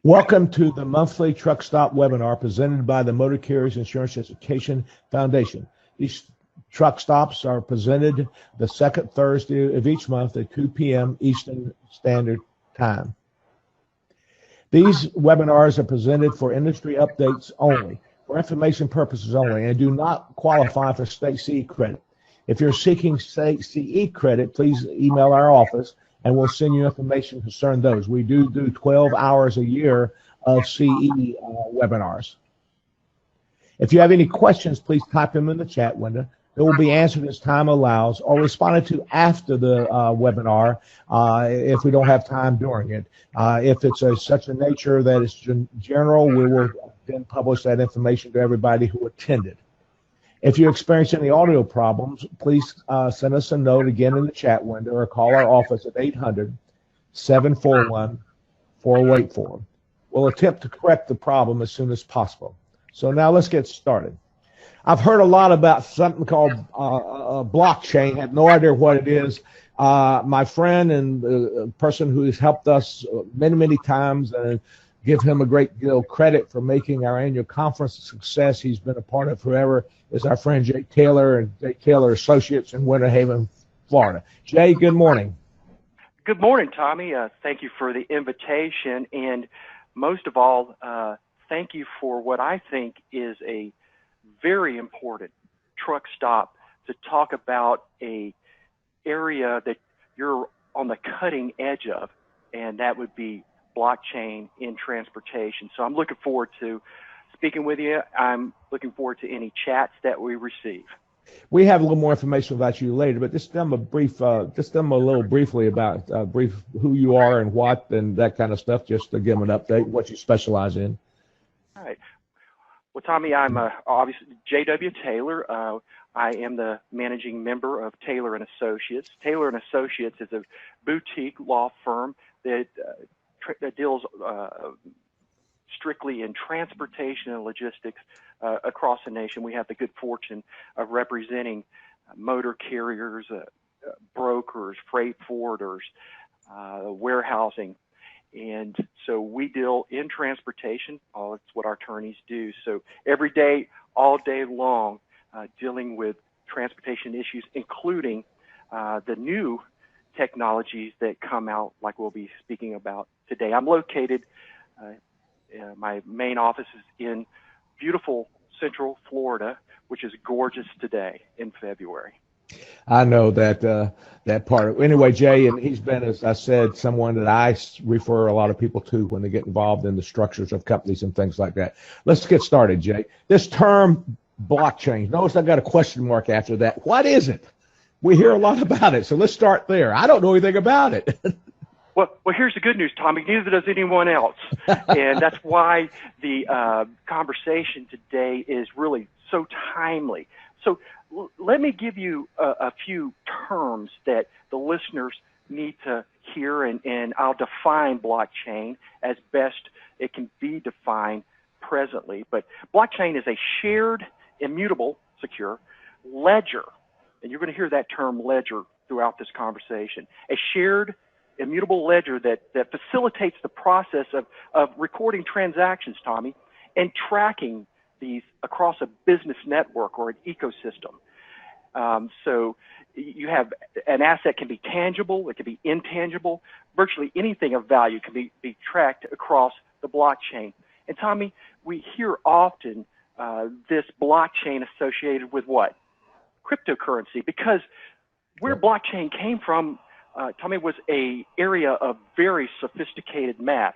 Welcome to the monthly Truck Stop webinar presented by the Motor Carriers Insurance Education Foundation. These truck stops are presented the second Thursday of each month at 2 p.m. Eastern Standard Time. These webinars are presented for industry updates only, for information purposes only, and do not qualify for state CE credit. If you're seeking state CE credit, please email our office and we'll send you information concerning those. We do 12 hours a year of CE webinars. If you have any questions, please type them in the chat window. They will be answered as time allows or responded to after the webinar if we don't have time during it. If it's such a nature that it's general, we will then publish that information to everybody who attended. If you experience any audio problems, please send us a note again in the chat window or call our office at 800-741-4084. We'll attempt to correct the problem as soon as possible. So now let's get started. I've heard a lot about something called blockchain. I have no idea what it is. My friend and the person who has helped us many times, and give him a great deal of credit for making our annual conference a success. He's been a part of forever, is our friend Jay Taylor and Jay Taylor Associates in Winter Haven, Florida. Jay, good morning. Good morning, Tommy. Thank you for the invitation, and most of all, thank you for what I think is a very important truck stop to talk about a area that you're on the cutting edge of, and that would be blockchain in transportation. So I'm looking forward to speaking with you. I'm looking forward to any chats that we receive. We have a little more information about you later, but just tell them a little briefly about who you are and what and that kind of stuff, just to give them an update, what you specialize in. All right. Well, Tommy, I'm obviously J.W. Taylor. I am the managing member of Taylor and Associates. Taylor and Associates is a boutique law firm that deals strictly in transportation and logistics across the nation. We have the good fortune of representing motor carriers, brokers, freight forwarders, warehousing. And so we deal in transportation. That's what our attorneys do. So every day, all day long, dealing with transportation issues, including the new technologies that come out, like we'll be speaking about today. I'm located, my main office is in beautiful Central Florida, which is gorgeous today in February. I know that that part. Anyway, Jay, and he's been, as I said, someone that I refer a lot of people to when they get involved in the structures of companies and things like that. Let's get started, Jay. This term blockchain, notice I got a question mark after that. What is it? We hear a lot about it, so let's start there. I don't know anything about it. Well, here's the good news, Tommy. Neither does anyone else, and that's why the conversation today is really so timely. So let me give you a few terms that the listeners need to hear, and I'll define blockchain as best it can be defined presently. But blockchain is a shared, immutable, secure ledger, and you're going to hear that term ledger throughout this conversation. A shared, immutable ledger that facilitates the process of recording transactions, Tommy, and tracking these across a business network or an ecosystem. So you have an asset can be tangible, it can be intangible, virtually anything of value can be tracked across the blockchain. And Tommy, we hear often this blockchain associated with what? Cryptocurrency, because where blockchain came from, Tommy, was a area of very sophisticated math.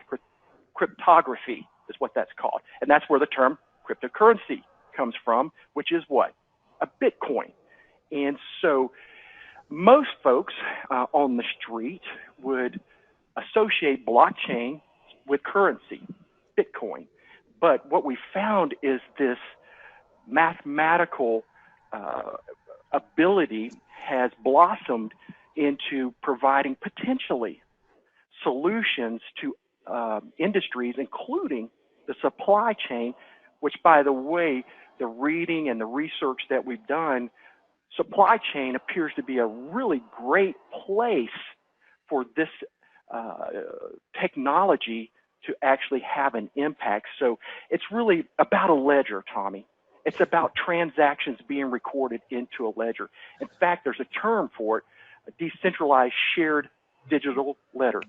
Cryptography is what that's called. And that's where the term cryptocurrency comes from, which is what? A Bitcoin. And so most folks on the street would associate blockchain with currency, Bitcoin. But what we found is this mathematical ability has blossomed into providing potentially solutions to industries, including the supply chain, which, by the way, the reading and the research that we've done, supply chain appears to be a really great place for this technology to actually have an impact. So it's really about a ledger, Tommy. It's about transactions being recorded into a ledger. In fact, there's a term for it, a decentralized shared digital ledger.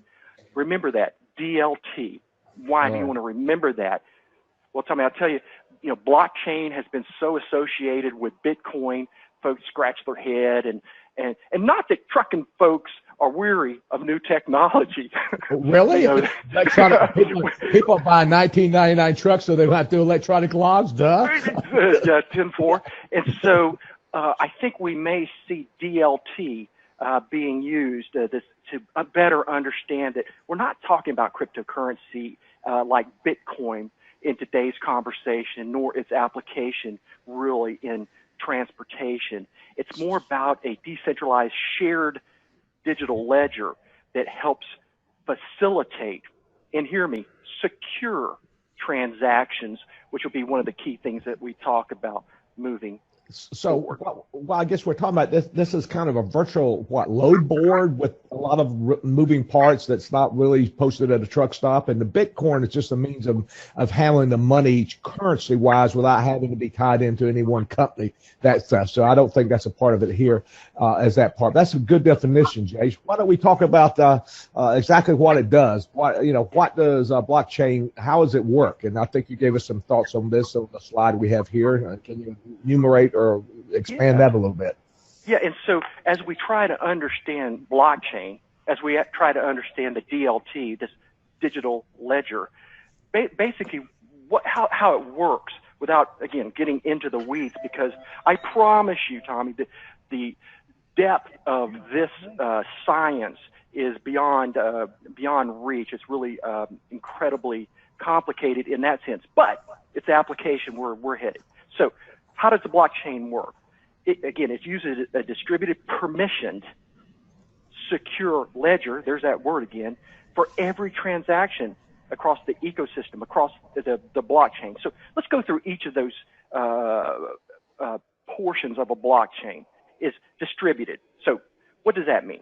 Remember that, DLT. Why do you want to remember that? Well, Tommy, I'll tell you, blockchain has been so associated with Bitcoin. Folks scratch their head, and not that trucking folks are weary of new technology. Really? People buy 1999 trucks so they don't have to do electronic logs, duh. 10-4. And so I think we may see DLT being used to better understand that we're not talking about cryptocurrency like Bitcoin in today's conversation, nor its application really in transportation. It's more about a decentralized shared digital ledger that helps facilitate, and hear me, secure transactions, which will be one of the key things that we talk about moving forward. Well, I guess we're talking about this. This is kind of a virtual load board with a lot of moving parts that's not really posted at a truck stop. And the Bitcoin is just a means of handling the money currency wise without having to be tied into any one company. That stuff. So I don't think that's a part of it here as that part. That's a good definition, Jay. Why don't we talk about exactly what it does? What does blockchain? How does it work? And I think you gave us some thoughts on this on the slide we have here. Can you enumerate or expand that a little bit? Yeah, and so as we try to understand blockchain, as we try to understand the DLT, this digital ledger, basically how it works without, again, getting into the weeds, because I promise you, Tommy, that the depth of this science is beyond reach. It's really incredibly complicated in that sense, but its application where we're headed. So how does the blockchain work? It uses a distributed, permissioned, secure ledger, there's that word again, for every transaction across the ecosystem, across the blockchain. So let's go through each of those portions of a blockchain. Is distributed. So what does that mean?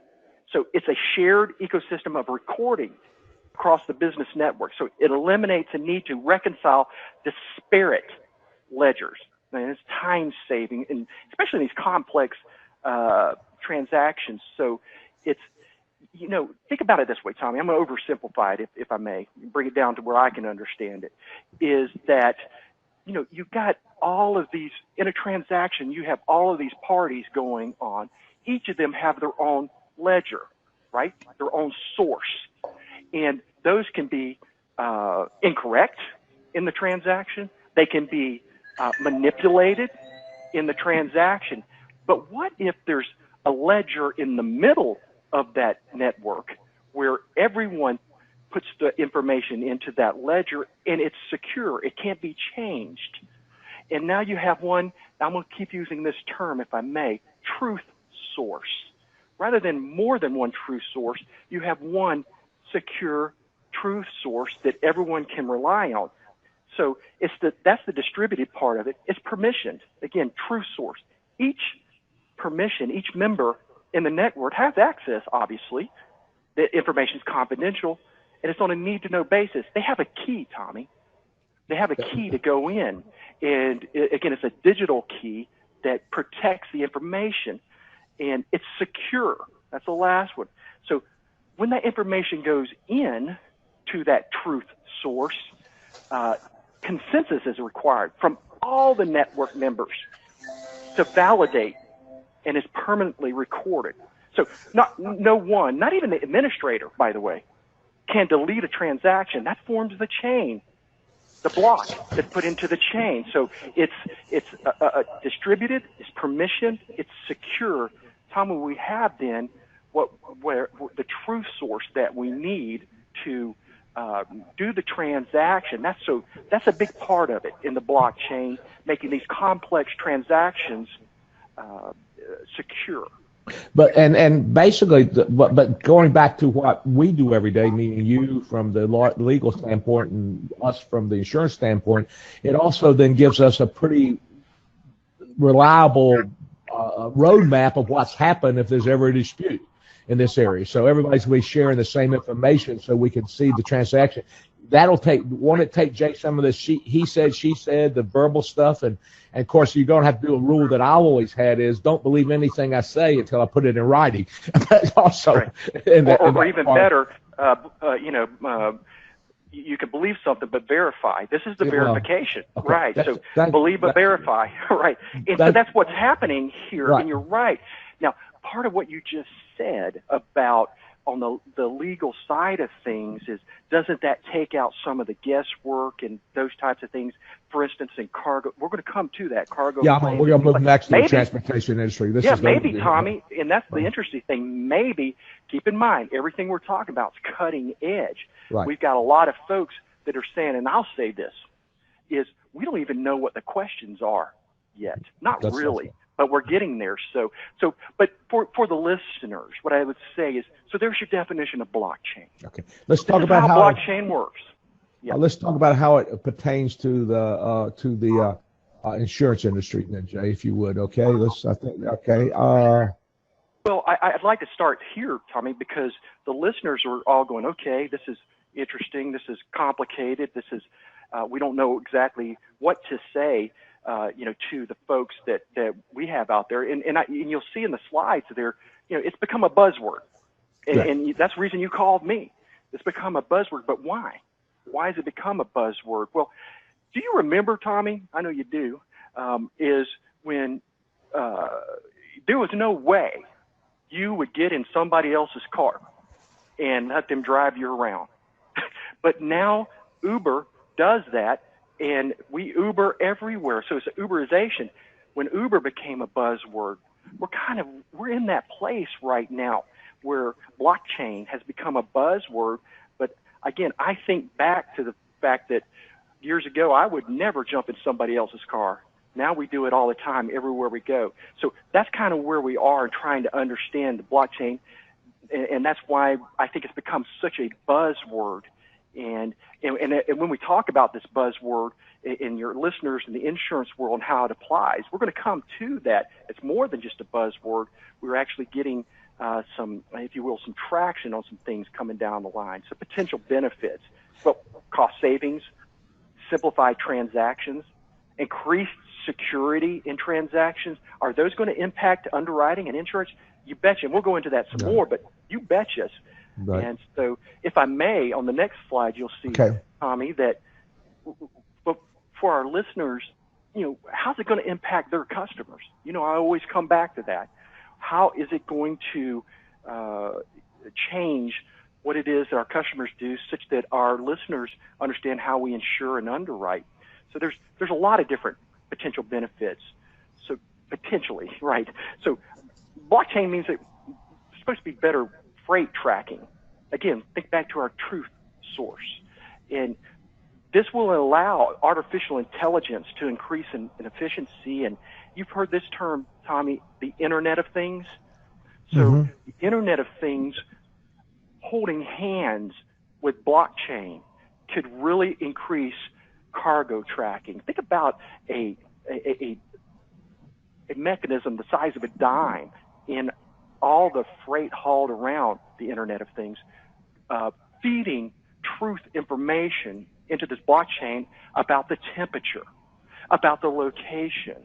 So it's a shared ecosystem of recording across the business network. So it eliminates the need to reconcile disparate ledgers. And it's time saving, and especially in these complex transactions. So it's, think about it this way, Tommy. I'm going to oversimplify it, if I may, bring it down to where I can understand it, is that, you've got all of these, in a transaction, you have all of these parties going on. Each of them have their own ledger, right? Their own source. And those can be incorrect in the transaction. They can be manipulated in the transaction. But what if there's a ledger in the middle of that network where everyone puts the information into that ledger and it's secure? It can't be changed. And now you have one, I'm going to keep using this term if I may, truth source. Rather than more than one truth source, you have one secure truth source that everyone can rely on. So that's the distributed part of it. It's permissioned. Again, truth source. Each permission, each member in the network has access, obviously. The information is confidential, and it's on a need-to-know basis. They have a key, Tommy. They have a key to go in. And again, it's a digital key that protects the information, and it's secure. That's the last one. So when that information goes in to that truth source, consensus is required from all the network members to validate, and is permanently recorded. So no one, not even the administrator, by the way, can delete a transaction. That forms the chain, the block that's put into the chain. So it's distributed, it's permissioned, it's secure. Tommy, we have then where the truth source that we need to do the transaction. That's a big part of it in the blockchain, making these complex transactions secure. But basically, but going back to what we do every day, meaning you from the legal standpoint and us from the insurance standpoint, it also then gives us a pretty reliable roadmap of what's happened if there's ever a dispute in this area. So everybody's going to be sharing the same information so we can see the transaction. won't it take Jay some of this he said, she said, the verbal stuff, and of course you're going to have to do a rule that I always had is don't believe anything I say until I put it in writing. But also, right. or even better, you can believe something but verify. This is the verification, okay. Right? So believe but verify, right? And so that's what's happening here, right. And you're right. Now, part of what you just said about on the legal side of things is, doesn't that take out some of the guesswork and those types of things? For instance, in cargo, we're going to come to that cargo. Yeah, we're going to move next to the transportation industry. Maybe, Tommy, and that's the interesting thing. Maybe, keep in mind, everything we're talking about is cutting edge. Right. We've got a lot of folks that are saying, and I'll say this, is we don't even know what the questions are yet. Not that's really. Awesome. But we're getting there. But for the listeners, what I would say is, so there's your definition of blockchain. Okay. Let's talk about how blockchain works. Yeah. Let's talk about how it pertains to the insurance industry, then, Jay, if you would. Okay. Well, I'd like to start here, Tommy, because the listeners are all going, okay, this is interesting. This is complicated. This is we don't know exactly what to say. To the folks that we have out there, and you'll see in the slides there, it's become a buzzword, and that's the reason you called me. It's become a buzzword, but why? Why has it become a buzzword? Well, do you remember, Tommy? I know you do. Is when there was no way you would get in somebody else's car and let them drive you around, but now Uber does that. And we Uber everywhere. So it's Uberization. When Uber became a buzzword, we're in that place right now where blockchain has become a buzzword. But again, I think back to the fact that years ago, I would never jump in somebody else's car. Now we do it all the time, everywhere we go. So that's kind of where we are in trying to understand the blockchain. And that's why I think it's become such a buzzword. And when we talk about this buzzword in your listeners in the insurance world and how it applies, we're going to come to that. It's more than just a buzzword. We're actually getting some, if you will, some traction on some things coming down the line. So potential benefits, well, cost savings, simplified transactions, increased security in transactions. Are those going to impact underwriting and insurance? You betcha. And we'll go into that some more, but you betcha. Right. And so, if I may, on the next slide, you'll see, Tommy, that for our listeners, how's it going to impact their customers? I always come back to that. How is it going to change what it is that our customers do such that our listeners understand how we insure and underwrite? So there's a lot of different potential benefits. So potentially, right? So blockchain means that it's supposed to be better freight tracking. Again, think back to our truth source. And this will allow artificial intelligence to increase in efficiency. And you've heard this term, Tommy, the Internet of Things. So the Internet of Things holding hands with blockchain could really increase cargo tracking. Think about a mechanism the size of a dime in all the freight hauled around the Internet of Things, feeding truth information into this blockchain about the temperature, about the location,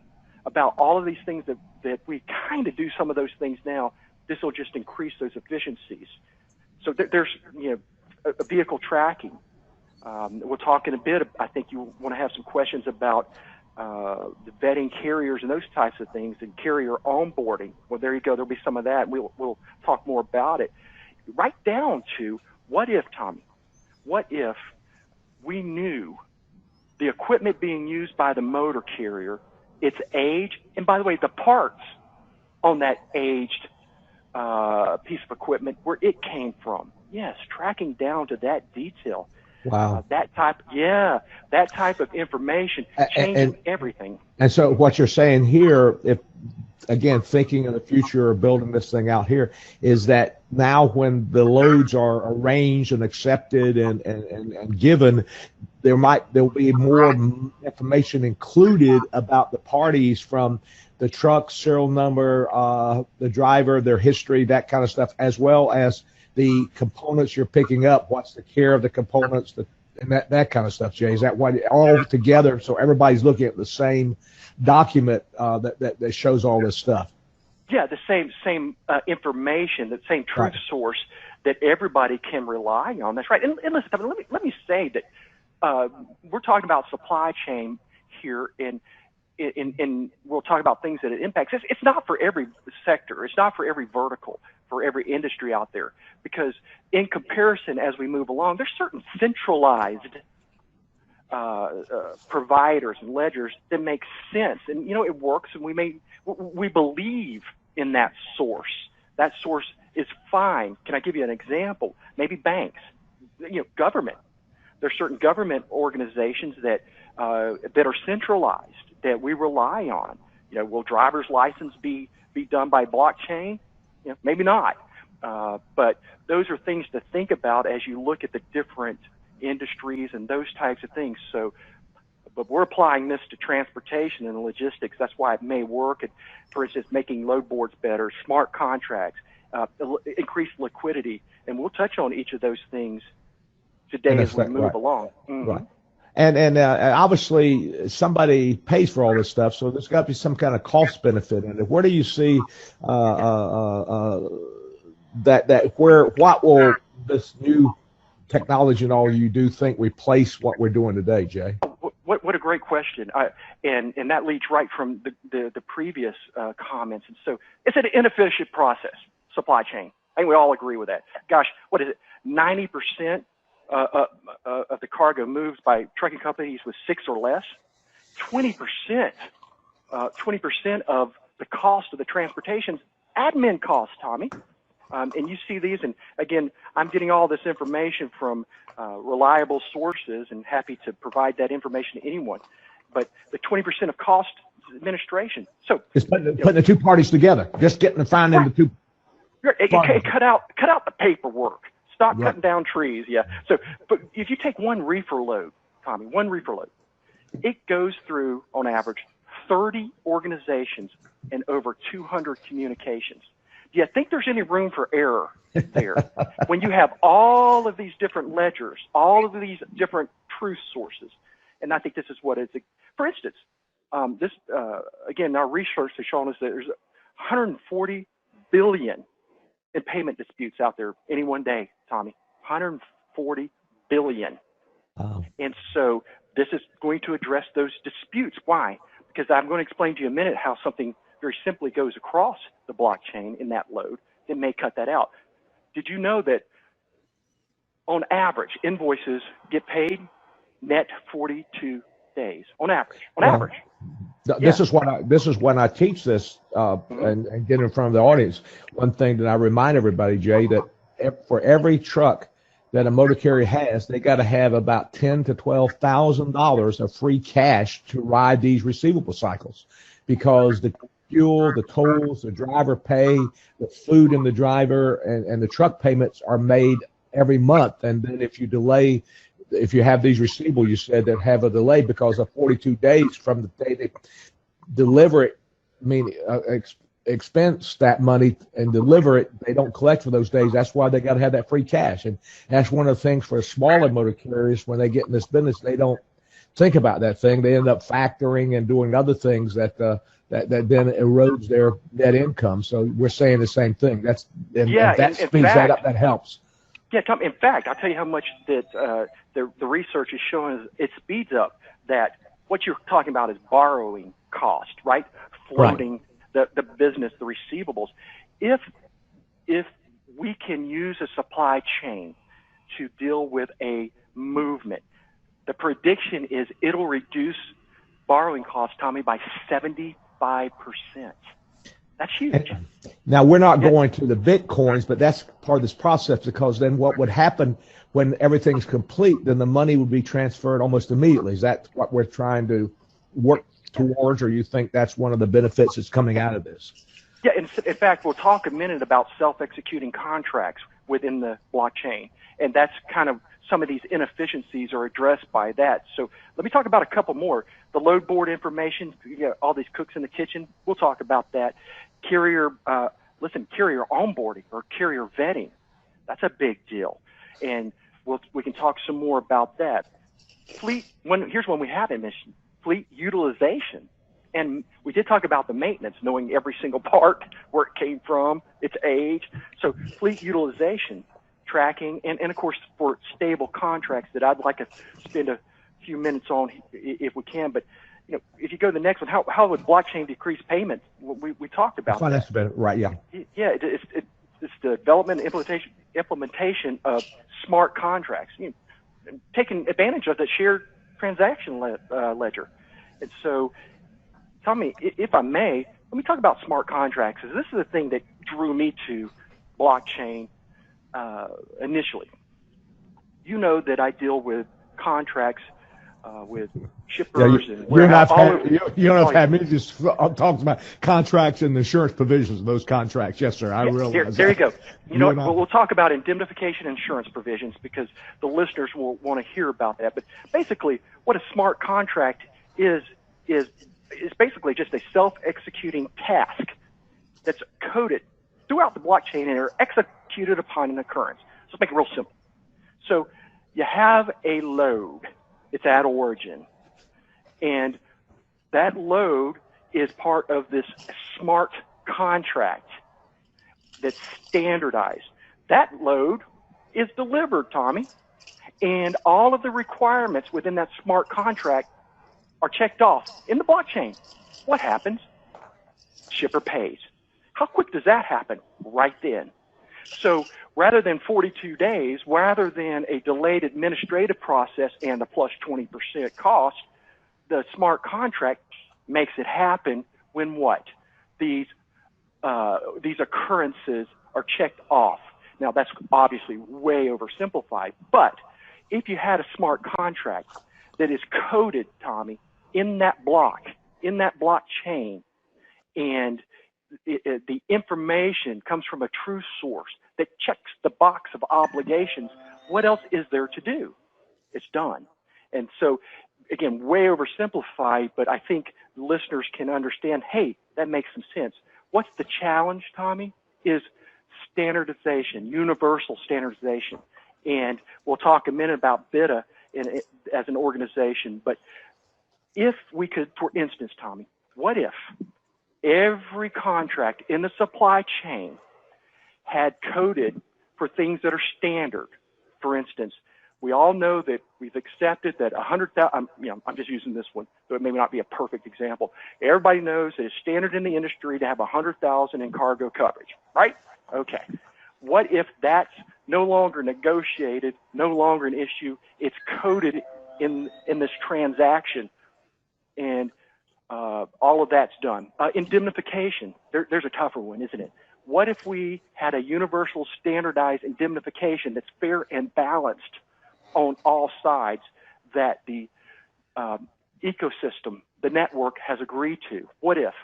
about all of these things that we kind of do some of those things now. This will just increase those efficiencies. So there's a vehicle tracking. We'll talk in a bit. I think you want to have some questions about the vetting carriers and those types of things, and carrier onboarding. Well, there you go. There'll be some of that. We'll talk more about it. Right down to, what if, Tommy? What if we knew the equipment being used by the motor carrier, its age, and by the way, the parts on that aged piece of equipment, where it came from? Yes, tracking down to that detail. Wow. That type of information changes everything. And so what you're saying here, if again, thinking of the future of building this thing out here, is that now when the loads are arranged and accepted and given, there'll be more information included about the parties, from the truck, serial number, the driver, their history, that kind of stuff, as well as the components you're picking up, what's the care of the components, and that kind of stuff, Jay? Is that why all together so everybody's looking at the same document that shows all this stuff? Yeah, the same information, the same truth source that everybody can rely on. That's right. And listen, let me say that we're talking about supply chain here, and we'll talk about things that it impacts. It's not for every sector. It's not for every vertical, for every industry out there. Because in comparison, as we move along, there's certain centralized providers and ledgers that make sense, and it works, and we believe in that source. That source is fine. Can I give you an example? Maybe banks, government. There's certain government organizations that are centralized that we rely on. Will driver's license be done by blockchain? Maybe not. But those are things to think about as you look at the different industries and those types of things. So, but we're applying this to transportation and logistics. That's why it may work. And, for instance, making load boards better, smart contracts, increased liquidity. And we'll touch on each of those things today as we move along. Mm-hmm. Right. And obviously somebody pays for all this stuff, so there's got to be some kind of cost benefit in it. Where do you see what will this new technology and all you do think replace what we're doing today, Jay? What a great question, and that leads right from the previous comments. And so it's an inefficient process, supply chain. I think we all agree with that. Gosh, what is it? 90% of the cargo moves by trucking companies with 6 or less. 20% of the cost of the transportation's admin costs, Tommy. And you see these, and again, I'm getting all this information from reliable sources, and happy to provide that information to anyone. But the 20% of cost is administration. So it's putting the two parties together, just getting finding the two. Cut out the paperwork. Stop cutting down trees. Yeah. So, but if you take one reefer load, Tommy, it goes through on average 30 organizations and over 200 communications. Do you think there's any room for error there? When you have all of these different ledgers, all of these different truth sources, and I think this is what it's. For instance, again, our research has shown us that there's 140 billion in payment disputes out there any one day, Tommy. 140 billion. Wow. And so this is going to address those disputes. Why? Because I'm going to explain to you in a minute how something very simply goes across the blockchain in that load that may cut that out. Did you know that on average, invoices get paid net 42 days on average? Average. This is when I teach this and get in front of the audience. One thing that I remind everybody, Jay, that for every truck that a motor carrier has, they got to have about $10,000 to $12,000 of free cash to ride these receivable cycles, because the fuel, the tolls, the driver pay, the food in the driver, and the truck payments are made every month. And then if you have these receivables, you said, that have a delay because of 42 days from the day they deliver it, expense that money and deliver it, they don't collect for those days. That's why they got to have that free cash. And that's one of the things for smaller motor carriers, when they get in this business, they don't think about that thing. They end up factoring and doing other things that then erodes their net income. So we're saying the same thing. If that speeds that up, that helps. Yeah, Tom, in fact, I'll tell you how much that the research is showing it speeds up that. What you're talking about is borrowing cost, right? Floating the business, the receivables. If we can use a supply chain to deal with a movement, the prediction is it'll reduce borrowing costs, Tommy, by 75%. That's huge. Now, we're not going to the Bitcoins, but that's part of this process, because then what would happen when everything's complete, then the money would be transferred almost immediately. Is that what we're trying to work towards, or you think that's one of the benefits that's coming out of this? Yeah, in fact, we'll talk a minute about self-executing contracts within the blockchain, and that's kind of some of these inefficiencies are addressed by that. So let me talk about a couple more. The load board information, you got all these cooks in the kitchen. We'll talk about that. Carrier onboarding or carrier vetting, that's a big deal. And we can talk some more about that. Here's one we haven't mentioned: fleet utilization. And we did talk about the maintenance, knowing every single part, where it came from, its age. So fleet utilization, tracking, and of course for stable contracts that I'd like to spend a few minutes on if we can. But if you go to the next one, how would blockchain decrease payments? We talked about that. That's better, right? Yeah. Yeah, it's the development and implementation of smart contracts, taking advantage of the shared transaction ledger. And so, Tommy, if I may, let me talk about smart contracts. This is the thing that drew me to blockchain initially. You know that I deal with contracts with shippers and warehouse. You don't have to have me just talk about contracts and insurance provisions of those contracts. Yes, sir. I realize there you go. We'll talk about indemnification insurance provisions because the listeners will want to hear about that. But basically, what a smart contract is basically just a self-executing task that's coded throughout the blockchain and are executed upon an occurrence. So let's make it real simple. So you have a load. It's at origin. And that load is part of this smart contract that's standardized. That load is delivered, Tommy, and all of the requirements within that smart contract are checked off in the blockchain. What happens? Shipper pays. How quick does that happen? Right then. So rather than 42 days, rather than a delayed administrative process and the plus 20% cost, the smart contract makes it happen when what? These occurrences are checked off. Now, that's obviously way oversimplified, but if you had a smart contract that is coded, Tommy, in that blockchain, and the information comes from a true source that checks the box of obligations, what else is there to do? It's done. And so, again, way oversimplified, but I think listeners can understand, hey, that makes some sense. What's the challenge, Tommy, is standardization, universal standardization. And we'll talk a minute about BITA as an organization, but if we could, for instance, Tommy, what if every contract in the supply chain had coded for things that are standard? For instance, we all know that we've accepted that 100,000, I'm just using this one, so it may not be a perfect example. Everybody knows that it's standard in the industry to have 100,000 in cargo coverage, right? Okay. What if that's no longer negotiated, no longer an issue, it's coded in this transaction, and all of that's done. Indemnification, there's a tougher one, isn't it? What if we had a universal standardized indemnification that's fair and balanced on all sides that the ecosystem, the network has agreed to? What if?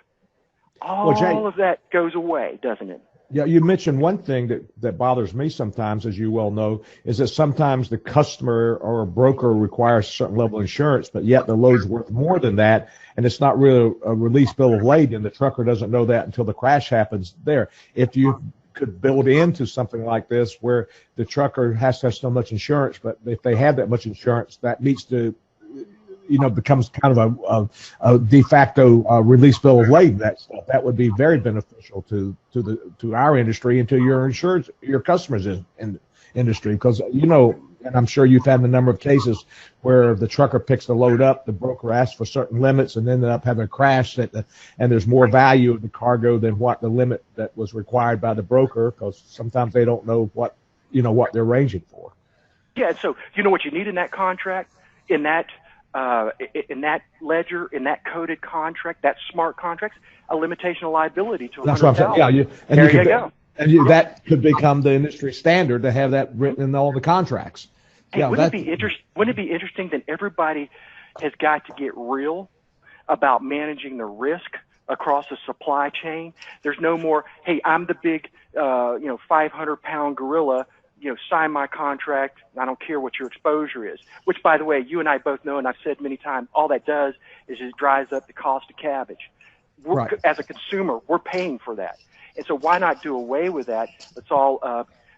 All of that goes away, doesn't it? Yeah, you mentioned one thing that bothers me sometimes, as you well know, is that sometimes the customer or a broker requires a certain level of insurance, but yet the load's worth more than that, and it's not really a release bill of lading, and the trucker doesn't know that until the crash happens there. If you could build into something like this where the trucker has to have so much insurance, but if they have that much insurance, that needs to becomes kind of a de facto release bill of lading. That would be very beneficial to our industry and to your customers in industry, because and I'm sure you've had a number of cases where the trucker picks the load up, the broker asks for certain limits, and ended up having a crash and there's more value of the cargo than what the limit that was required by the broker, because sometimes they don't know what they're ranging for. Yeah, so you know what you need in that contract, in that ledger, in that coded contract, that smart contract, a limitation of liability to 100,000. That's what I'm saying. Yeah, there you go. And that could become the industry standard to have that written in all the contracts. Hey, wouldn't it be interesting that everybody has got to get real about managing the risk across the supply chain? There's no more, hey, I'm the big, 500-pound gorilla. Sign my contract. I don't care what your exposure is, which, by the way, you and I both know, and I've said many times, all that does is it drives up the cost of cabbage. As a consumer, we're paying for that. And so why not do away with that? Let's all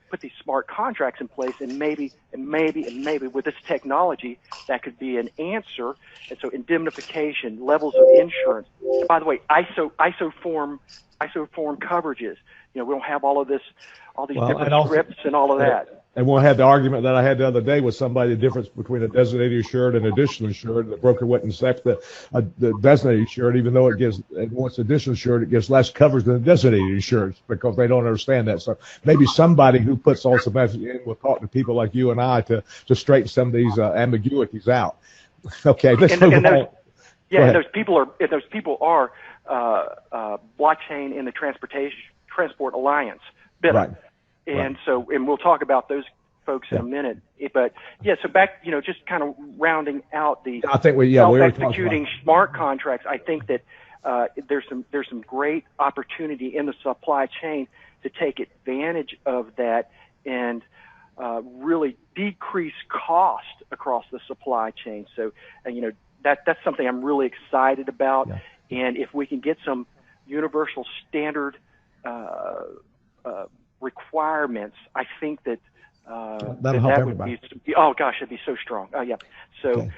put these smart contracts in place, and maybe with this technology, that could be an answer. And so indemnification, levels of insurance. And by the way, isoform coverages. We don't have all of this, all these different scripts and all of that. And we'll have the argument that I had the other day with somebody, the difference between a designated insured and additional insured. The broker went and accept the designated insured, even though it wants additional insured, it gives less coverage than the designated insured because they don't understand that. So maybe somebody who puts all some message in will talk to people like you and I to straighten some of these ambiguities out. Okay, let's move on. Yeah, and those people are blockchain in the Transport Alliance. BITA. Right. And we'll talk about those folks in a minute. But yeah, so back, just kind of rounding out the self-executing smart contracts. I think that there's some great opportunity in the supply chain to take advantage of that and really decrease cost across the supply chain. So, that's something I'm really excited about. Yeah. And if we can get some universal standard requirements, I think that that would be, oh gosh, it'd be so strong. Yeah. So, okay.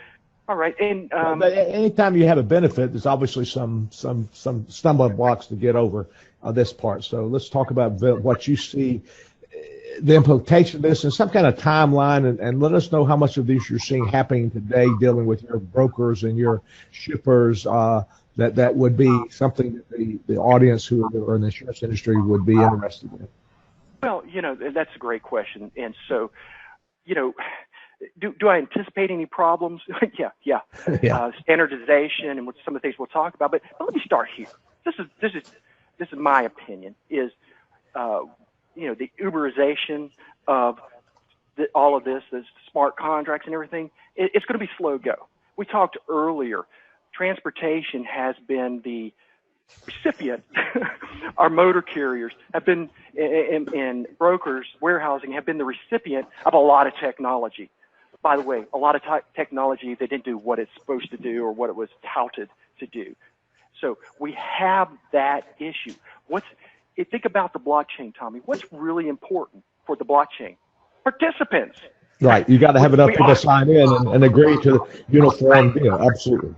All right. And but anytime you have a benefit, there's obviously some stumbling blocks to get over this part. So let's talk about what you see, the implementation of this, and some kind of timeline, and let us know how much of this you're seeing happening today, dealing with your brokers and your shippers. That would be something that the audience who are in the insurance industry would be interested in. Well, that's a great question. And so, do I anticipate any problems? Yeah. Standardization and some of the things we'll talk about. But let me start here. This is my opinion. Is the Uberization of all of this, the smart contracts and everything. It's going to be slow go. We talked earlier. Transportation has been the recipient. Our motor carriers have been, and brokers, warehousing have been the recipient of a lot of technology. By the way, a lot of technology that didn't do what it's supposed to do or what it was touted to do. So we have that issue. Think about the blockchain, Tommy. What's really important for the blockchain? Participants. Right. You got to have enough people sign in and agree to the uniform deal. Absolutely.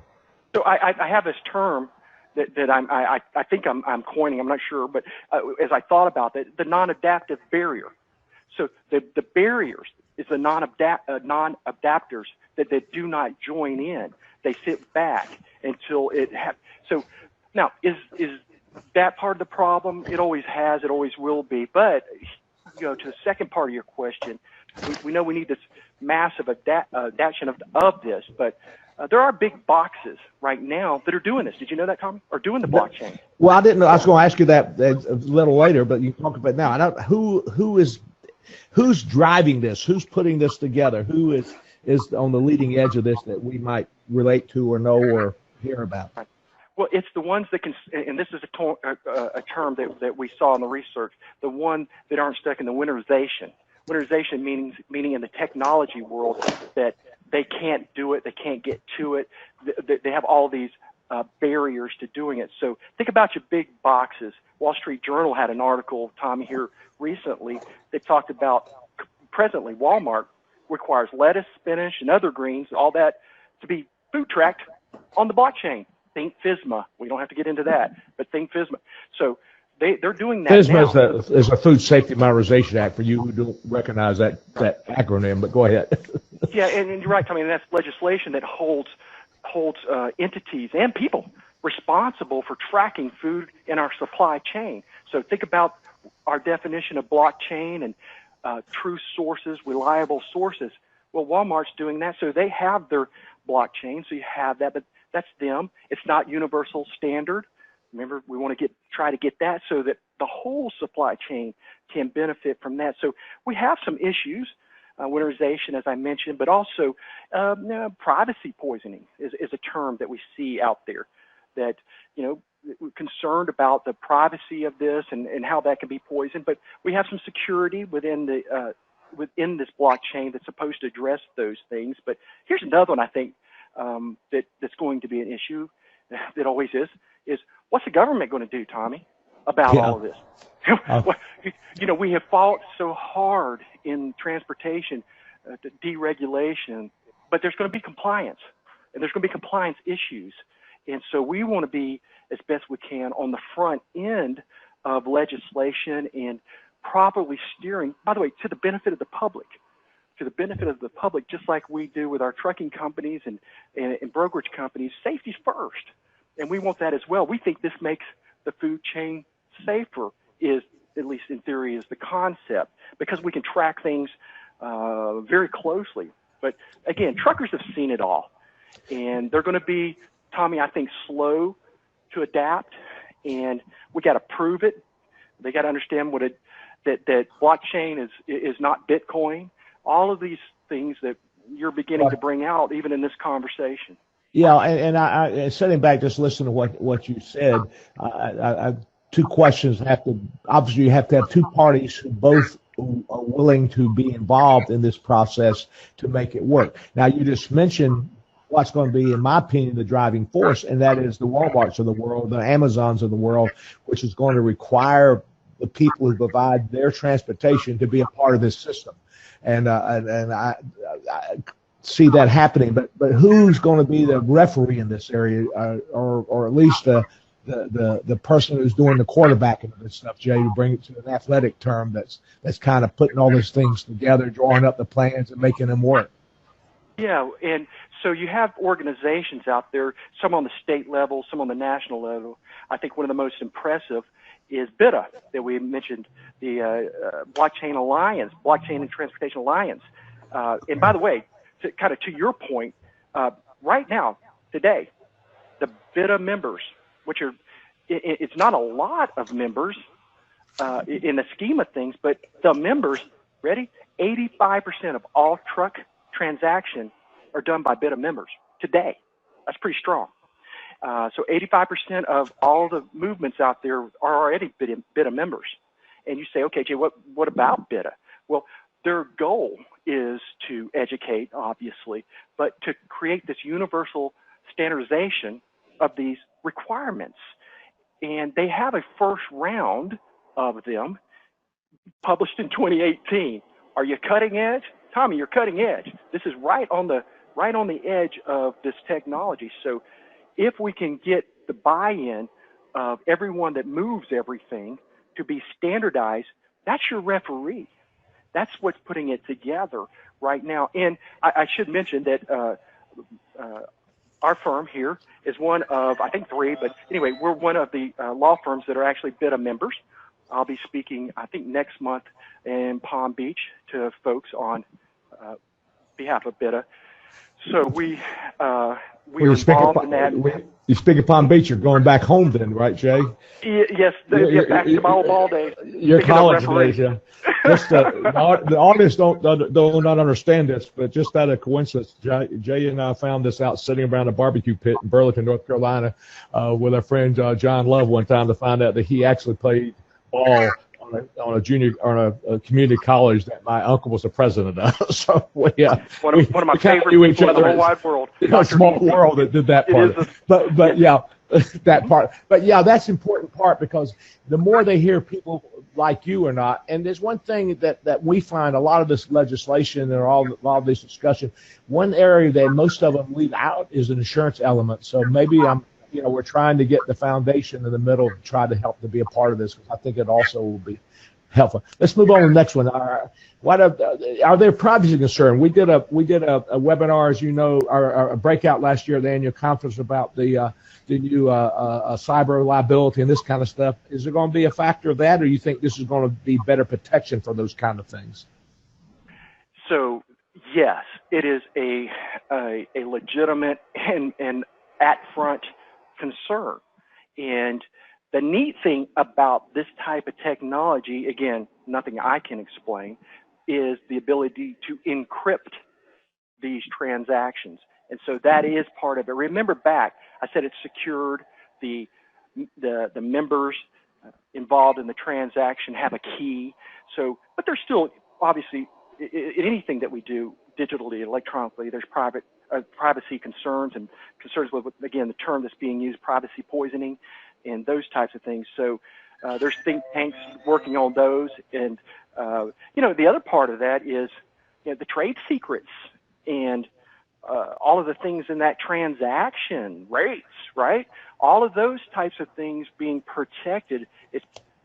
So I have this term that I think I'm coining. I'm not sure, but as I thought about that, the non-adaptive barrier. So the barriers is the non-adapters that do not join in. They sit back until it happens. So now is that part of the problem? It always has. It always will be. But to the second part of your question, we know we need this massive adaptation of this, but there are big boxes right now that are doing this. Did you know that, Tommy? Or doing the blockchain? Well, I didn't know. I was going to ask you that a little later, but you can talk about it now. I don't. Who's driving this? Who's putting this together? Who is on the leading edge of this that we might relate to or know or hear about? Right. Well, it's the ones that can, and this is a term that we saw in the research, the one that aren't stuck in the winterization. Winterization meaning in the technology world that they can't do it, they can't get to it, they have all these barriers to doing it. So think about your big boxes. Wall Street Journal had an article, Tommy, here recently that talked about presently Walmart requires lettuce, spinach, and other greens, all that, to be food tracked on the blockchain. Think FSMA. We don't have to get into that, but think FSMA. So they're doing that FSMA now. is a Food Safety Modernization Act for you who don't recognize that acronym, but go ahead. Yeah, and you're right, Tommy, and that's legislation that holds entities and people responsible for tracking food in our supply chain. So think about our definition of blockchain and true sources, reliable sources. Well, Walmart's doing that, so they have their blockchain, so you have that, but that's them. It's not universal standard. Remember, we want to try to get that so that the whole supply chain can benefit from that. So we have some issues, winterization, as I mentioned, but also privacy poisoning is a term that we see out there that, we're concerned about the privacy of this and how that can be poisoned. But we have some security within this blockchain that's supposed to address those things. But here's another one I think that's going to be an issue that always is what's the government going to do, Tommy, about all of this? Uh, We have fought so hard in transportation, deregulation, but there's going to be compliance, and there's going to be compliance issues. And so we want to be, as best we can, on the front end of legislation and properly steering, by the way, to the benefit of the public, just like we do with our trucking companies and brokerage companies. Safety's first, and we want that as well. We think this makes the food chain safer, is, at least in theory, is the concept, because we can track things very closely. But again, truckers have seen it all, and they're going to be, Tommy, I think, slow to adapt, and we got to prove it. They got to understand that blockchain is not Bitcoin. All of these things that you're beginning to bring out, even in this conversation. Yeah, and I sitting back, just listening to what you said, I two questions obviously you have to have two parties who both are willing to be involved in this process to make it work. Now, you just mentioned what's going to be, in my opinion, the driving force, and that is the Walmarts of the world, the Amazons of the world, which is going to require the people who provide their transportation to be a part of this system. And I see that happening, but who's going to be the referee in this area, or at least the person who's doing the quarterbacking of this stuff, Jay, to bring it to an athletic term, that's kind of putting all these things together, drawing up the plans and making them work. Yeah, and so you have organizations out there, some on the state level, some on the national level. I think one of the most impressive is BITA, that we mentioned, the Blockchain Alliance, Blockchain and Transportation Alliance. And by the way, to your point, right now, today, the BITA members, which are, it's not a lot of members in the scheme of things, but the members, ready? 85% of all truck transactions are done by BITA members today. That's pretty strong. So 85% of all the movements out there are already BITA members. And you say, okay, Jay, what about BITA? Well, their goal is to educate, obviously, but to create this universal standardization of these requirements. And they have a first round of them published in 2018. Are you cutting edge? Tommy, you're cutting edge. This is right on the edge of this technology. So if we can get the buy-in of everyone that moves everything to be standardized, that's your referee. That's what's putting it together right now. And I should mention that our firm here is one of, I think, 3, but anyway, we're one of the law firms that are actually BITA members. I'll be speaking, I think, next month in Palm Beach to folks on behalf of BITA. So we're involved in that. You speak of Palm Beach, you're going back home then, right, Jay? Yes, back to my old ball days. Your college days, yeah. Just the audience don't not understand this, but just out of coincidence, Jay and I found this out sitting around a barbecue pit in Burlington, North Carolina, with our friend John Love one time, to find out that he actually played ball on a community college that my uncle was the president of. So yeah, one of my favorite people in the whole wide world. A small world that did that part. But yeah, that part. But yeah, that's an important part, because the more they hear people like you or not, and there's one thing that we find, a lot of this legislation and all of this discussion, one area that most of them leave out is an insurance element. So maybe we're trying to get the foundation in the middle to try to help to be a part of this, because I think it also will be helpful. Let's move on to the next one. Are there privacy concerns? We did a webinar, as you know, our breakout last year at the annual conference about the new cyber liability and this kind of stuff. Is there going to be a factor of that, or you think this is going to be better protection for those kind of things? So yes, it is a legitimate and at front concern. And the neat thing about this type of technology, again, nothing I can explain, is the ability to encrypt these transactions. And so that is part of it. Remember back, I said it's secured. The members involved in the transaction have a key. So, but there's still, obviously, in anything that we do digitally, electronically, there's privacy concerns and concerns with, again, the term that's being used, privacy poisoning, and those types of things. So There's think tanks working on those. And, the other part of that is, the trade secrets and all of the things in that transaction, rates, right? All of those types of things being protected is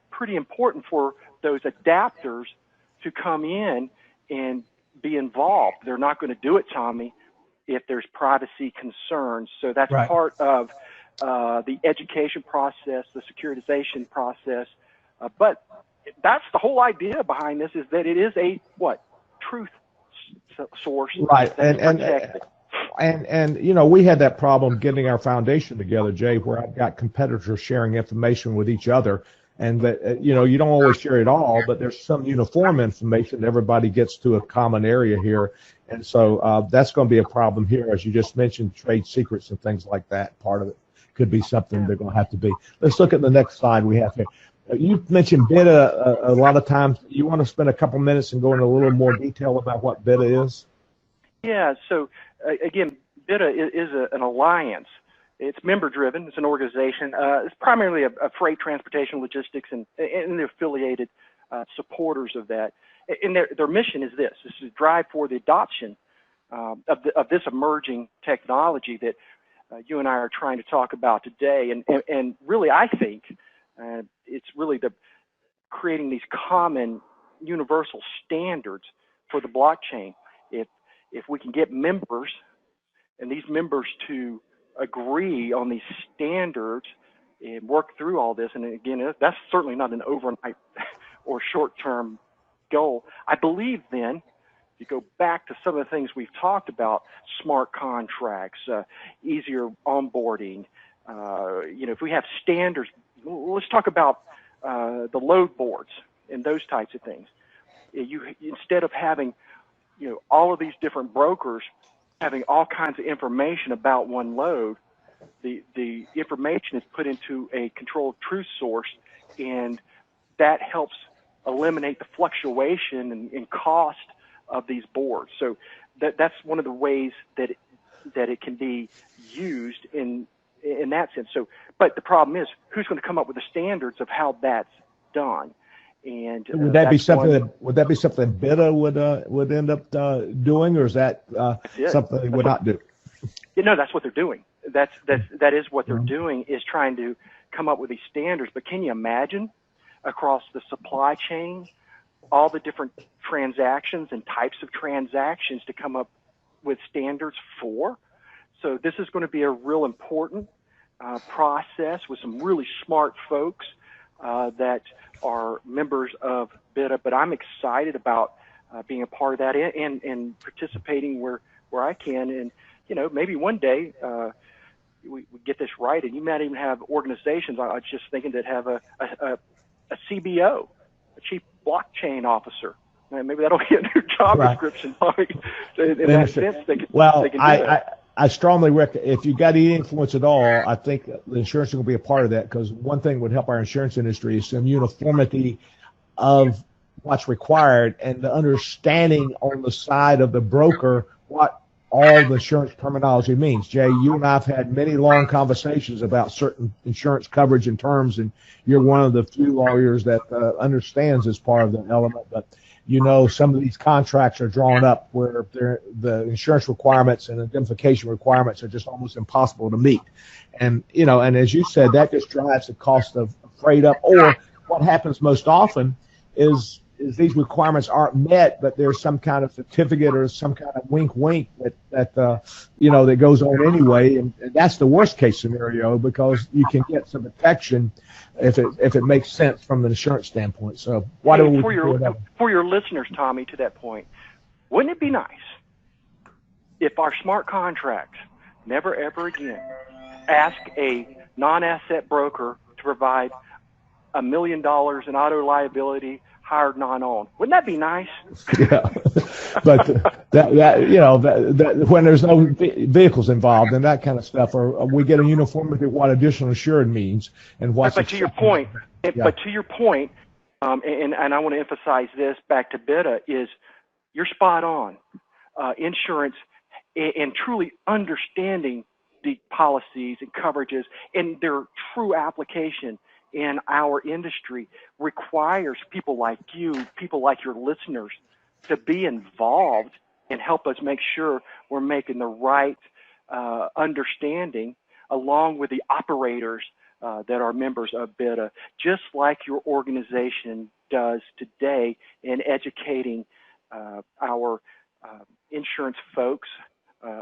pretty important for those adapters to come in and be involved. They're not going to do it, Tommy, if there's privacy concerns. So that's Right. part of the education process, the securitization process. But that's the whole idea behind this, is that it is a truth source. Right. That's protected. And we had that problem getting our foundation together, Jay, where I've got competitors sharing information with each other, and that you don't always share it all, but there's some uniform information that everybody gets to a common area here, and so that's going to be a problem here, as you just mentioned, trade secrets and things like that. Part of it could be something they're going to have to be. Let's look at the next slide we have here. You mentioned BITA a lot of times. You want to spend a couple minutes and go into a little more detail about what BITA is? Yeah, so again, BITA is an alliance. It's member-driven. It's an organization. It's primarily a freight transportation, logistics, and the affiliated supporters of that. And their mission is this: is to drive for the adoption of this emerging technology that you and I are trying to talk about today. And really, I think it's really creating these common universal standards for the blockchain. If we can get members, and these members to agree on these standards and work through all this, and again, that's certainly not an overnight or short-term goal. I believe then, if you go back to some of the things we've talked about, smart contracts, easier onboarding, if we have standards, let's talk about the load boards and those types of things. Instead of having all of these different brokers having all kinds of information about one load, the information is put into a controlled truth source, and that helps eliminate the fluctuation and cost of these boards. So that's one of the ways that it can be used in that sense. So, but the problem is, who's going to come up with the standards of how that's done? And would that be something that BITA would end up doing, or is that something they would not do? That's what they're doing. That is what they're doing, is trying to come up with these standards. But can you imagine across the supply chain all the different transactions and types of transactions to come up with standards for? So this is going to be a real important process with some really smart folks that are members of BITA, but I'm excited about being a part of that and participating where I can. And, maybe one day we get this right, and you might even have organizations, I was just thinking, that have a CBO, a Chief Blockchain Officer. And maybe that'll be a new job description. In that sense, they can do that. I strongly recommend, if you've got any influence at all, I think the insurance will be a part of that, because one thing would help our insurance industry is some uniformity of what's required and the understanding on the side of the broker what all the insurance terminology means. Jay, you and I have had many long conversations about certain insurance coverage and terms, and you're one of the few lawyers that understands this part of the element. But some of these contracts are drawn up where the insurance requirements and indemnification requirements are just almost impossible to meet. And, and as you said, that just drives the cost of freight up. Or what happens most often is these requirements aren't met, but there's some kind of certificate or some kind of wink that goes on anyway. And that's the worst case scenario, because you can get some protection if it makes sense from the insurance standpoint. So why do we for your listeners, Tommy, to that point, wouldn't it be nice if our smart contracts never ever again ask a non-asset broker to provide $1 million in auto liability hired non-owned? Wouldn't that be nice? Yeah, but when there's no vehicles involved and that kind of stuff, or we get a uniformity of what additional insured means and what. But to your point, and I want to emphasize this back to BITA, is you're spot on. Insurance and truly understanding the policies and coverages and their true application in our industry requires people like you, people like your listeners, to be involved and help us make sure we're making the right understanding, along with the operators that are members of BITA, just like your organization does today in educating our insurance folks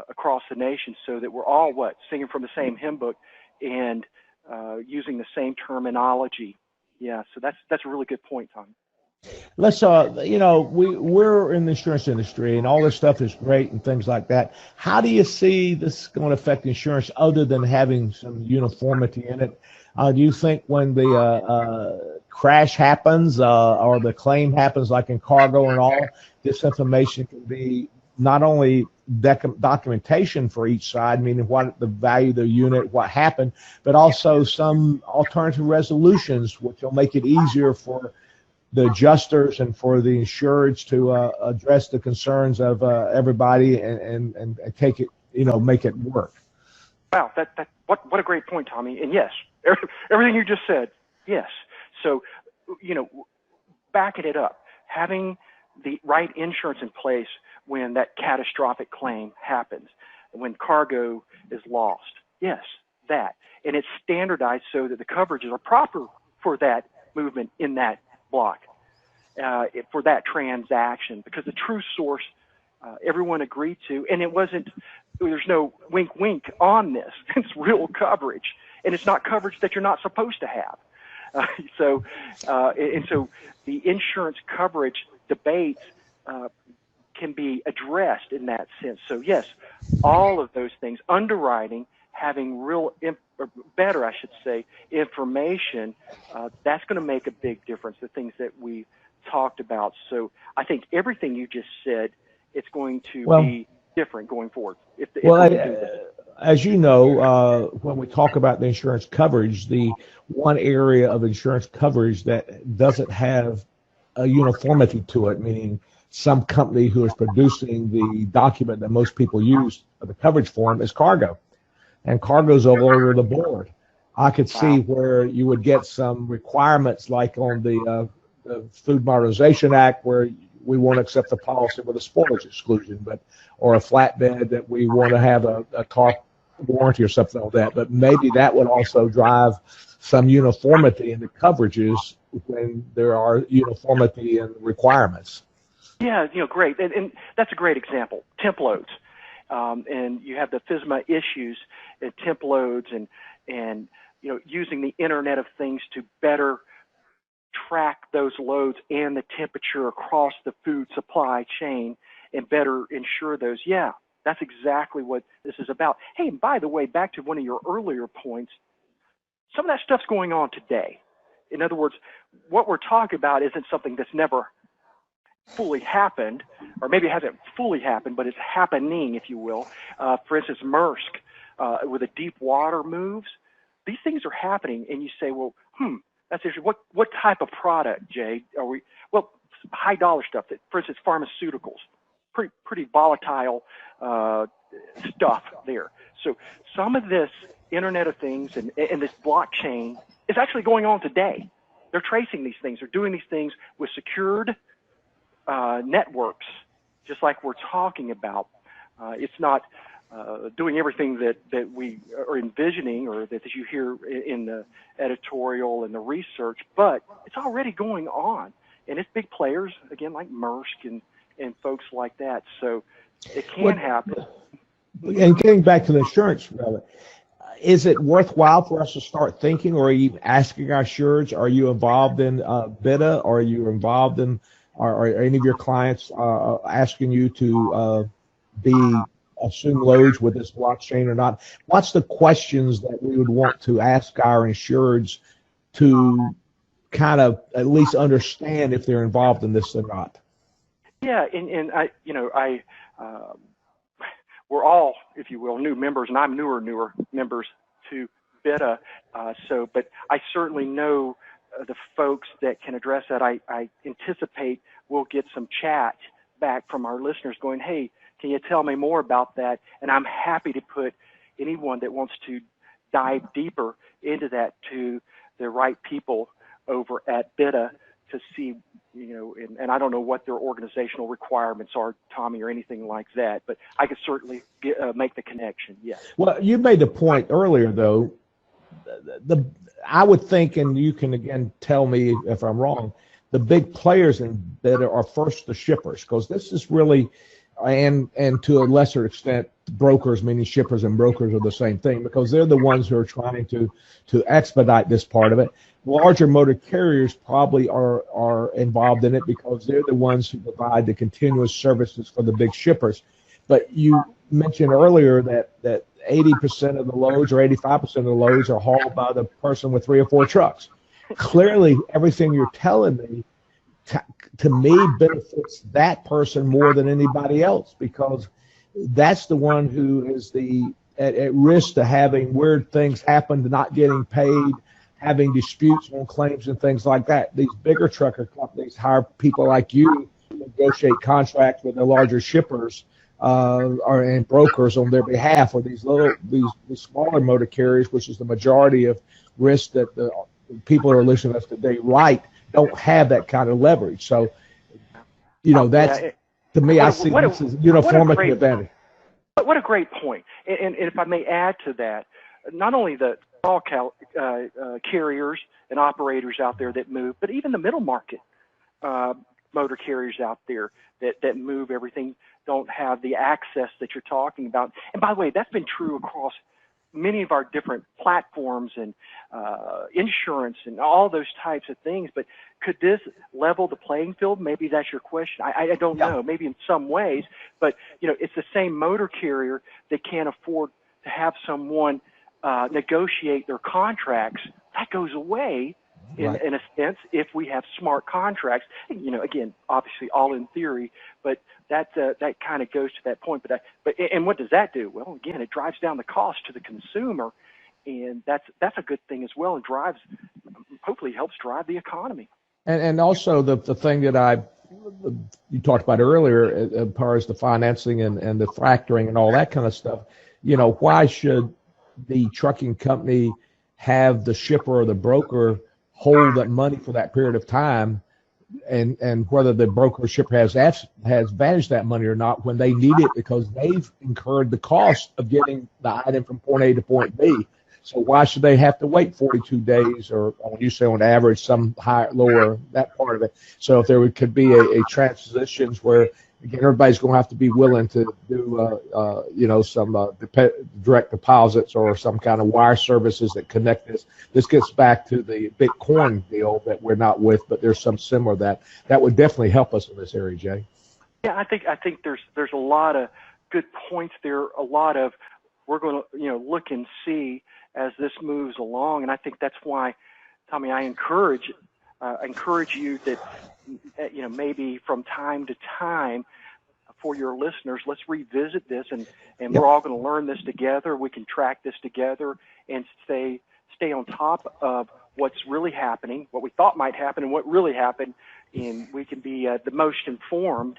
across the nation, so that we're all singing from the same hymn book and using the same terminology. Yeah, so that's a really good point, Tom. Let's we're in the insurance industry, and all this stuff is great and things like that. How do you see this going to affect insurance other than having some uniformity in it? Do you think when the crash happens or the claim happens, like in cargo and all, this information can be not only documentation for each side, meaning what the value of the unit, what happened, but also some alternative resolutions, which will make it easier for the adjusters and for the insureds to address the concerns of everybody and take it, make it work. Wow, what a great point, Tommy. And yes, everything you just said, yes. So, backing it up, having the right insurance in place when that catastrophic claim happens, when cargo is lost. Yes, that. And it's standardized so that the coverages are proper for that movement in that block, for that transaction, because the true source everyone agreed to, and there's no wink wink on this. It's real coverage, and it's not coverage that you're not supposed to have. So the insurance coverage debate can be addressed in that sense. So yes, all of those things, underwriting, having better, I should say, information, that's going to make a big difference, the things that we talked about. So I think everything you just said, it's going to be different going forward. As you know, when we talk about the insurance coverage, the one area of insurance coverage that doesn't have a uniformity to it, meaning some company who is producing the document that most people use for the coverage form, is cargo. And cargo's all over the board. I could see where you would get some requirements like on the Food Modernization Act, where we won't accept the policy with a spoilage exclusion, or a flatbed that we want to have a car warranty or something like that. But maybe that would also drive some uniformity in the coverages when there are uniformity in requirements. Yeah, great. And that's a great example. Temp loads. And you have the FSMA issues and temp loads and using the Internet of Things to better track those loads and the temperature across the food supply chain and better ensure those. Yeah, that's exactly what this is about. Hey, and by the way, back to one of your earlier points, some of that stuff's going on today. In other words, what we're talking about isn't something that's never fully happened, or maybe it hasn't fully happened, but it's happening, if you will. For instance, Maersk, with the deep water moves, these things are happening, and you say, well, that's interesting. What type of product, Jay, are we? Well, high dollar stuff. For instance, pharmaceuticals, pretty volatile stuff there. So some of this Internet of Things and this blockchain is actually going on today. They're tracing these things. They're doing these things with secured networks, just like we're talking about. It's not doing everything that we are envisioning or that you hear in the editorial and the research, but it's already going on. And it's big players, again, like Maersk and folks like that. So it can happen. And getting back to the insurance, is it worthwhile for us to start thinking or even asking our insureds, are you involved in BITA? Or are you involved in, are any of your clients asking you to assume loads with this blockchain or not? What's the questions that we would want to ask our insureds to kind of at least understand if they're involved in this or not? Yeah, and we're all, if you will, new members, and I'm newer members to BITA. But I certainly know the folks that can address that. I anticipate we'll get some chat back from our listeners going, hey, can you tell me more about that? And I'm happy to put anyone that wants to dive deeper into that to the right people over at BITA to see, and I don't know what their organizational requirements are, Tommy, or anything like that, but I could certainly make the connection, yes. Well, you made the point earlier, though, I would think, and you can again tell me if I'm wrong, the big players in BITA are first the shippers, because this is really, and to a lesser extent, brokers, meaning shippers and brokers are the same thing, because they're the ones who are trying to expedite this part of it. Larger motor carriers probably are involved in it because they're the ones who provide the continuous services for the big shippers. But you mentioned earlier that 80% of the loads or 85% of the loads are hauled by the person with 3 or 4 trucks. Clearly, everything you're telling me, to me, benefits that person more than anybody else, because that's the one who is at risk to having weird things happen, to not getting paid, having disputes on claims and things like that. These bigger trucker companies hire people like you to negotiate contracts with the larger shippers and brokers on their behalf, or these smaller motor carriers, which is the majority of risk that the people who are listening to us today don't have that kind of leverage. So, that's, to me, I see this as uniformity advantage. What a great point. And if I may add to that, not only the small carriers and operators out there that move, but even the middle market motor carriers out there that move everything don't have the access that you're talking about. And by the way, that's been true across many of our different platforms and insurance and all those types of things. But could this level the playing field? Maybe that's your question. I don't know. Maybe in some ways, but it's the same motor carrier that can't afford to have someone negotiate their contracts. That goes away in a sense if we have smart contracts. Again, obviously all in theory, but that kind of goes to that point. But what does that do? Well, again, it drives down the cost to the consumer, and that's a good thing as well, and hopefully helps drive the economy. And also the thing that you talked about earlier, as far as the financing and the factoring and all that kind of stuff, why should the trucking company have the shipper or the broker hold that money for that period of time, and whether the broker or shipper has managed that money or not when they need it, because they've incurred the cost of getting the item from point A to point B. So why should they have to wait 42 days, or when you say on average, some higher, lower, that part of it? So if there could be a transitions where, again, everybody's going to have to be willing to do, some direct deposits or some kind of wire services that connect this. This gets back to the Bitcoin deal that we're not with, but there's some similar that would definitely help us in this area, Jay. Yeah, I think there's a lot of good points there. A lot of we're going to look and see as this moves along, and I think that's why, Tommy, I encourage you that maybe from time to time, for your listeners, let's revisit this, and we're all going to learn this together. We can track this together and stay on top of what's really happening, what we thought might happen, and what really happened, and we can be the most informed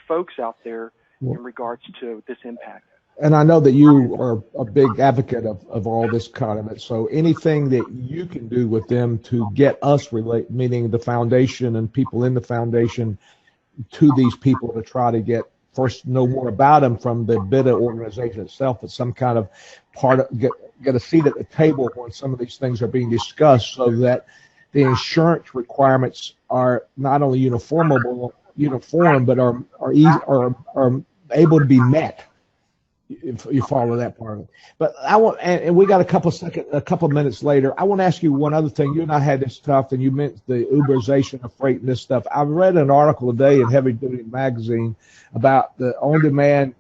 folks out there in regards to this impact. And I know that you are a big advocate of all this kind of it. So anything that you can do with them to get us meaning the foundation and people in the foundation, to these people to try to know more about them from the BITA organization itself, but some kind of get a seat at the table when some of these things are being discussed, so that the insurance requirements are not only uniform, but are able to be met. If you follow that part of it. But I want, and we got a couple minutes later, I want to ask you one other thing. You and I had this stuff, and you meant the Uberization of freight and this stuff. I read an article today in Heavy Duty Magazine about the on-demand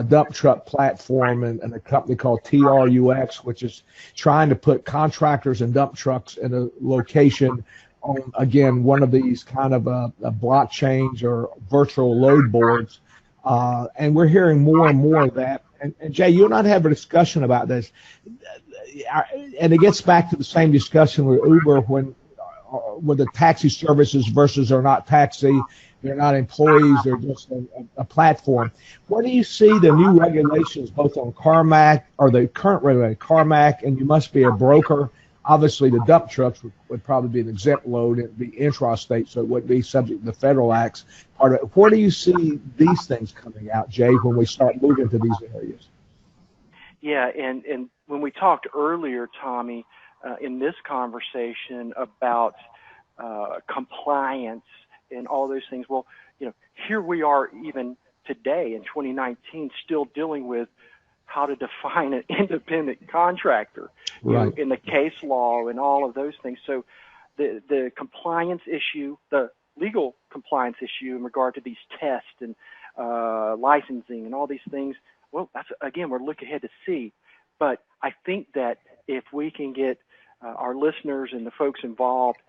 dump truck platform and a company called TRUX, which is trying to put contractors and dump trucks in a location on, again, one of these kind of a blockchains or virtual load boards. And we're hearing more and more of that. And Jay, you and I have a discussion about this, and it gets back to the same discussion with Uber when the taxi services versus are not taxi, They're not employees. They're just a platform. What do you see the new regulations both on CARMAC or the current regulation, CARMAC, and you must be a broker. Obviously, the dump trucks would probably be an exempt load. It'd be intrastate, so it wouldn't be subject to the federal acts. Where do you see these things coming out, Jay, when we start moving to these areas? Yeah, and when we talked earlier, Tommy, in this conversation about compliance and all those things, well, here we are even today in 2019 still dealing with how to define an independent contractor, right, in the case law and all of those things. So the compliance issue, the legal compliance issue in regard to these tests and licensing and all these things, well, that's, again, we're looking ahead to see. But I think that if we can get our listeners and the folks involved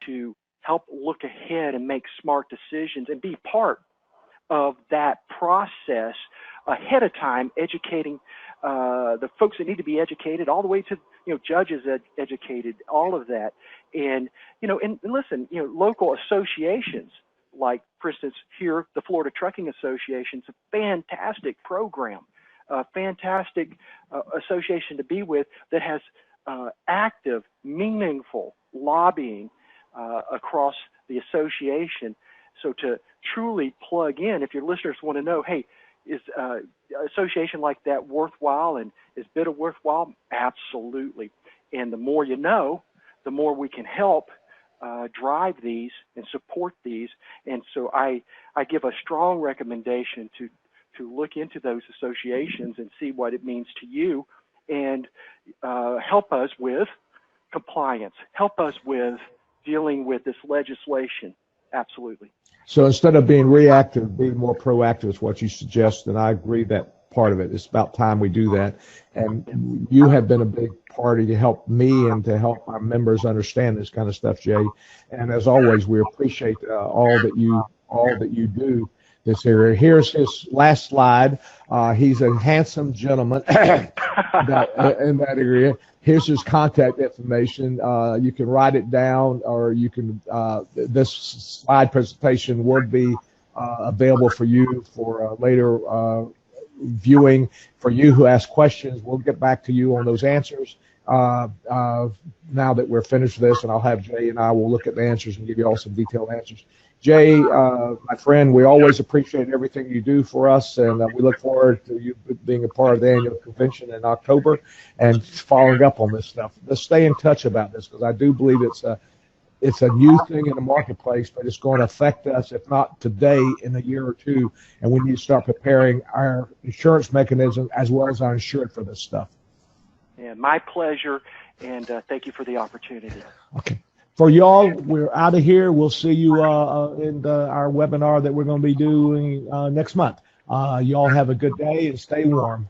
to help look ahead and make smart decisions and be part of that process ahead of time, educating the folks that need to be educated, all the way to judges educated, all of that, and and listen, local associations like, for instance, here the Florida Trucking Association is a fantastic program, a fantastic association to be with that has active, meaningful lobbying across the association. So to truly plug in, if your listeners want to know, hey, is association like that worthwhile, and is BIDA worthwhile? Absolutely. And the more you know, the more we can help drive these and support these. And so I give a strong recommendation to look into those associations and see what it means to you, and help us with compliance, help us with dealing with this legislation. Absolutely. So instead of being reactive, being more proactive is what you suggest, and I agree that part of it. It's about time we do that. And you have been a big party to help me and to help our members understand this kind of stuff, Jay. And as always, we appreciate all that you do this area. Here's his last slide. He's a handsome gentleman in that area. Here's his contact information. You can write it down, or you can, this slide presentation will be available for you for later viewing. For you who ask questions, we'll get back to you on those answers now that we're finished with this, and I'll have Jay and I will look at the answers and give you all some detailed answers. Jay, my friend, we always appreciate everything you do for us, and we look forward to you being a part of the annual convention in October and following up on this stuff. Let's stay in touch about this, because I do believe it's a new thing in the marketplace, but it's going to affect us, if not today, in a year or two, and we need to start preparing our insurance mechanism as well as our insured for this stuff. Yeah, my pleasure, and thank you for the opportunity. Okay. For y'all, we're out of here. We'll see you in our webinar that we're going to be doing next month. Y'all have a good day and stay warm.